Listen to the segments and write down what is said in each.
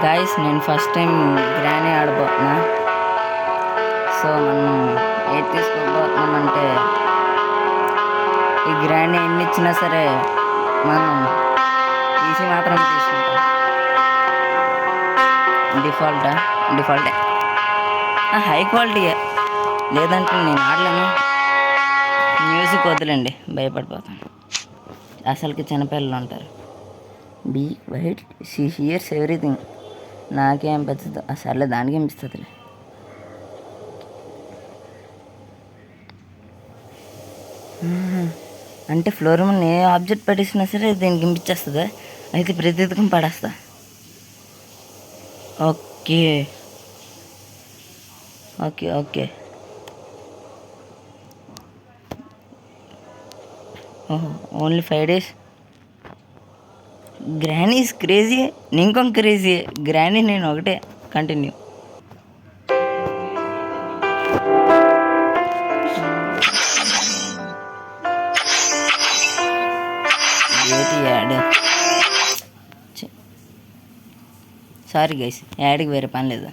Guys నేను first time granny ఆడబోతున్నా. So మనం ఏది తీసుకోబోతున్నామంటే ఈ గ్రానీ ఎన్ని ఇచ్చినా సరే మనం ఈసీ మాత్రమే తీసుకుంటాం. డిఫాల్టే హై క్వాలిటీయే, లేదంటే నేను ఆడలేను. మ్యూజిక్ వద్దులేండి, భయపడిపోతాను. అసలుకి చిన్నపిల్లలు ఉంటారు. Be quiet she hears everything. నాకేం అనిపిస్తుంది సర్లే, దానికి అనిపిస్తుందిలే. అంటే ఫ్లోర్ మీద ఏ ఆబ్జెక్ట్ పడేసినా సరే దీనికి ఇంపించేస్తుందా? అయితే ప్రతిదికం పడేస్తా. ఓకే ఓకే ఓకే ఓహో, only 5 days. Granny is crazy, ఇంకొక క్రేజీ. గ్రానీ నేను ఒకటే కంటిన్యూ. ఏంటి యాడ్? సారీ గైస్, యాడ్కి వేరే పని లేదా?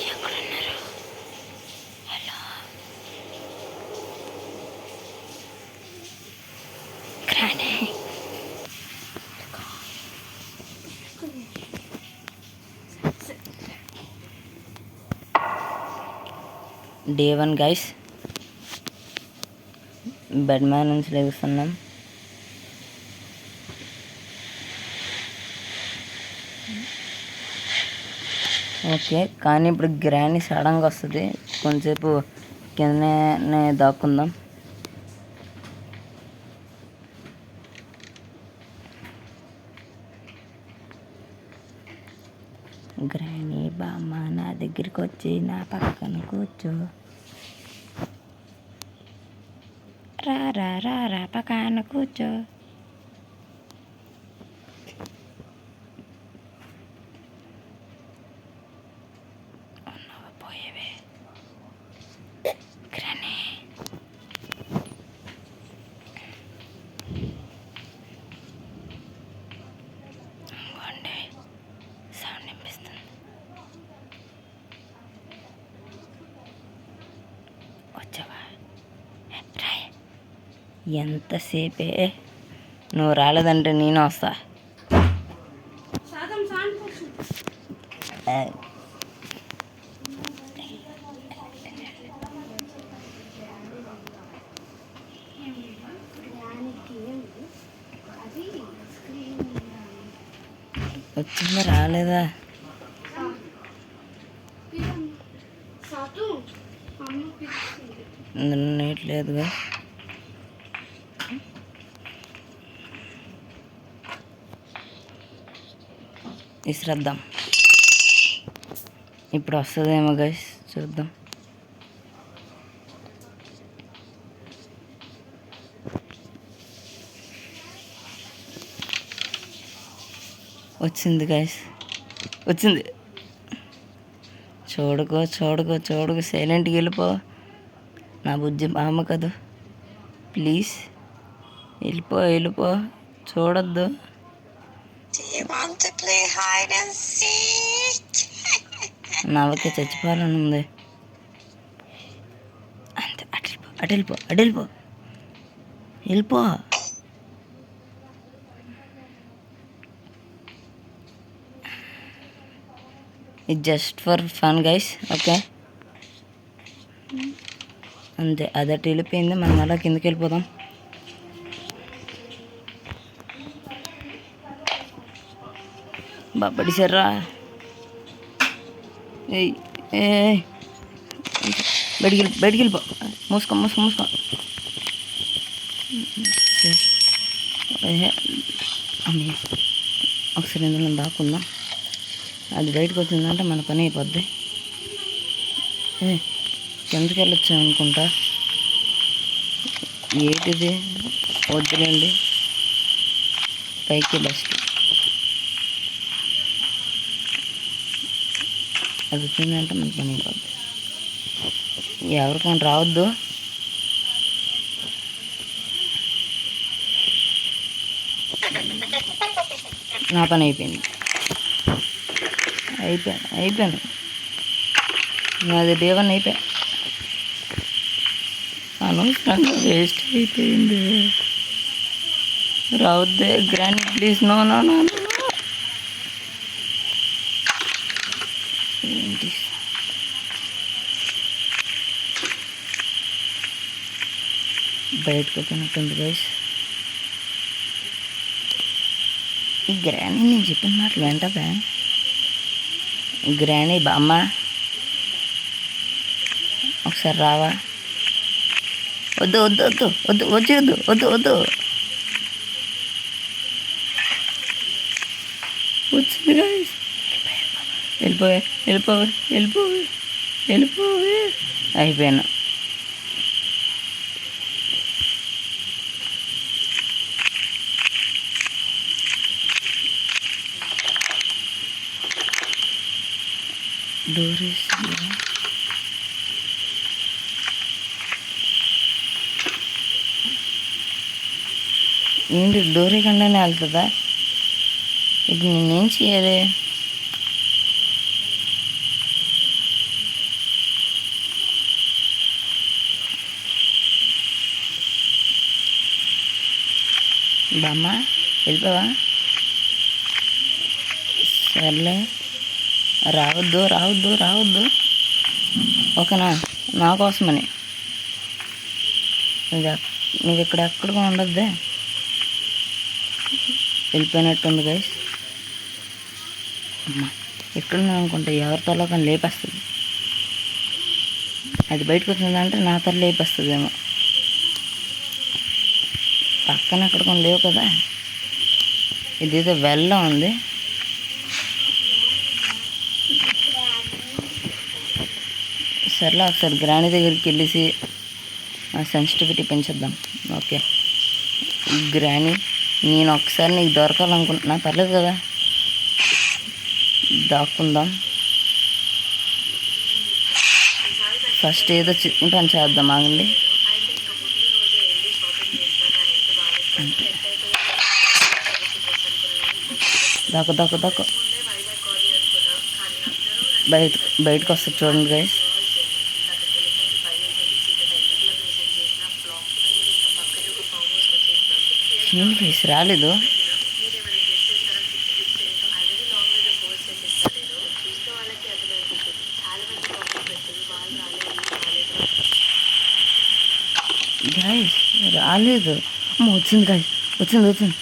ఎక్కడున్నారు? Hello granny. Day 1 guys, bed man నుంచి లేస్తున్నాం. ఓకే, కానీ ఇప్పుడు గ్రానీ సడన్గా వస్తుంది. కొంచెంసేపు కిందనే దాక్కుందాం. గ్రానీ బామ్మ నా దగ్గరికి వచ్చి నా పక్కన కూర్చో. రా రా రా రా పక్కన కూర్చో. పోయేవే గ్రానీ. అంగోండి సౌండ్ వినిపిస్తుంది. వచ్చావా? రాయ్, ఎంతసేపే నువ్వు రాలేదంటే నేను వస్తా. వచ్చిందా రాలేదా? నెట్ లేదుగా. విసిరేద్దాం. ఇప్పుడు వస్తుందేమో గైస్, చూద్దాం. వచ్చింది గైస్, వచ్చింది. చూడకు సైలెంట్గా వెళ్ళిపో. నా బుజ్జి బామ్మ కదా, ప్లీజ్ వెళ్ళిపో. చూడొద్దు. నవ్వకే చచ్చిపోవాలని ఉంది. అంతే, వెళ్ళిపో. ఇది just for fun guys, okay. అంతే, అదటి వెళ్ళిపోయింది. మనం అలా కిందకి వెళ్ళిపోదాం. పడిసారా? బయటికి వెళ్ళిపో. మూసుకో. అమ్మయ్య, ఒకసారి ఇందులో దాక్కుందాం. అది బయటకు వచ్చిందంటే మన పని అయిపోద్ది. కిందకి వెళ్ళొచ్చు అనుకుంటా. ఏంటిది? వద్దులేండి, పైకి బెస్ట్. అది వచ్చిందంటే మన పని అయిపోద్ది. ఎవరికైనా రావద్దు. నా పని అయిపోయింది. అయిపోయాను. నాది డే 1 అయిపోయా. అనవసరంగా వేస్ట్ అయిపోయింది. రావద్దే గ్రాండ్ ప్లీజ్. నో నో నో ఏంటి? బయటకు వచ్చినట్టుంది గైస్. ఈ గ్రానీ నేను చెప్పిన మాటలు వెంటదా? గ్రానీ బామ్మ ఒకసారి రావా? వద్దు వద్దు వద్దు వద్దు వచ్చేయద్దు, వద్దు వద్దు. వచ్చింది గైస్. వెళ్ళిపోవే. అయిపోయాను. డోర్ ఏంటి? డోర్ కండానే వెళ్తుందా? ఇప్పుడు నేనేం చేయాలి? బామ్మ వెళ్ళిపోవా? సర్లే, రావద్దు. ఓకేనా? నా కోసమని. నువ్వు ఎక్కడికి ఉండద్దే. వెళ్ళిపోయినట్టుంది గైస్. అమ్మా ఎక్కడున్నా అనుకుంటా ఎవరి తలో కానీ లేపేస్తుంది. అది బయటకు వచ్చిందంటే నా తల లేపేస్తుందేమో. పక్కన ఎక్కడికి లేవు కదా. ఇదేదో వెల్లా ఉంది. సర్లే, ఒకసారి గ్రాని దగ్గరికి వెళ్ళేసి సెన్సిటివిటీ పెంచేద్దాం. ఓకే గ్రాని, నేను ఒకసారి నీకు దొరకాలనుకుంటున్నా. పర్లేదు కదా, దాక్కుందాం. ఫస్ట్ ఏదో చిన్న పని చేద్దాం. ఆగండి. దాకు బయటకు వస్తుంది చూడండి గైస్. ఏంటి గైస్ రాలేదు? గైస్ రాలేదు. వచ్చింది గైస్, వచ్చింది.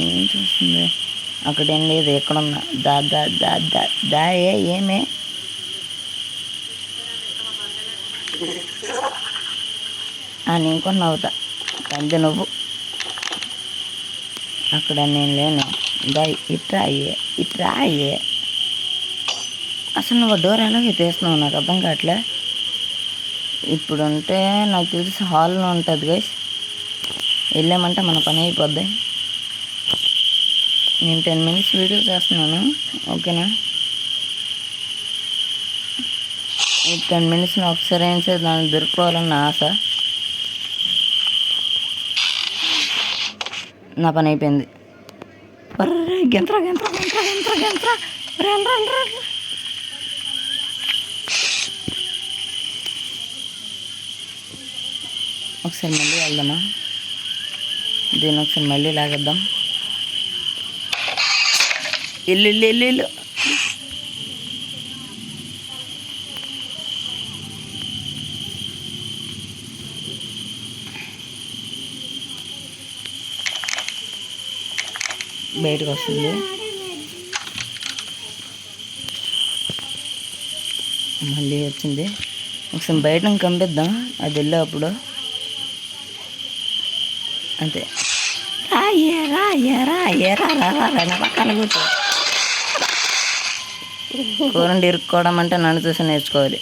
ఏం చూస్తుంది? అక్కడేం లేదు. ఎక్కడున్నా దాయే ఏమే? నేను కొన్ని నవ్వుతా పెద్ద నువ్వు. అక్కడ నేను లేను. ఇట్రా అయ్యే. అసలు నువ్వు డోర్ ఎలాగే తీస్తున్నావు నాకు అర్థం కావట్లే. ఇప్పుడుంటే నాకు తెలిసి హాల్లో ఉంటుంది గైస్. వెళ్ళామంటే మన పని అయిపోద్ది. నేను 10 minutes వీడియో చేస్తున్నాను. ఓకేనా? ఈ 10 minutesలో ఒకసారి ఏం చేసి దాన్ని దొరుకుకోవాలన్న ఆశ. నా పని అయిపోయింది. గెంత్రా ఒకసారి మళ్ళీ వెళ్దామా? దీన్ని ఒకసారి మళ్ళీ లాగేద్దాం. ఇల్లు బయటకు వస్తుంది. మళ్ళీ వచ్చింది. ఒకసారి బయట కంపిద్దాం. అది వెళ్ళేప్పుడు అంతే. పక్కన కూర్చో. కూరండి ఇరుక్కోవడం అంటే నన్ను చూసి నేర్చుకోవాలి.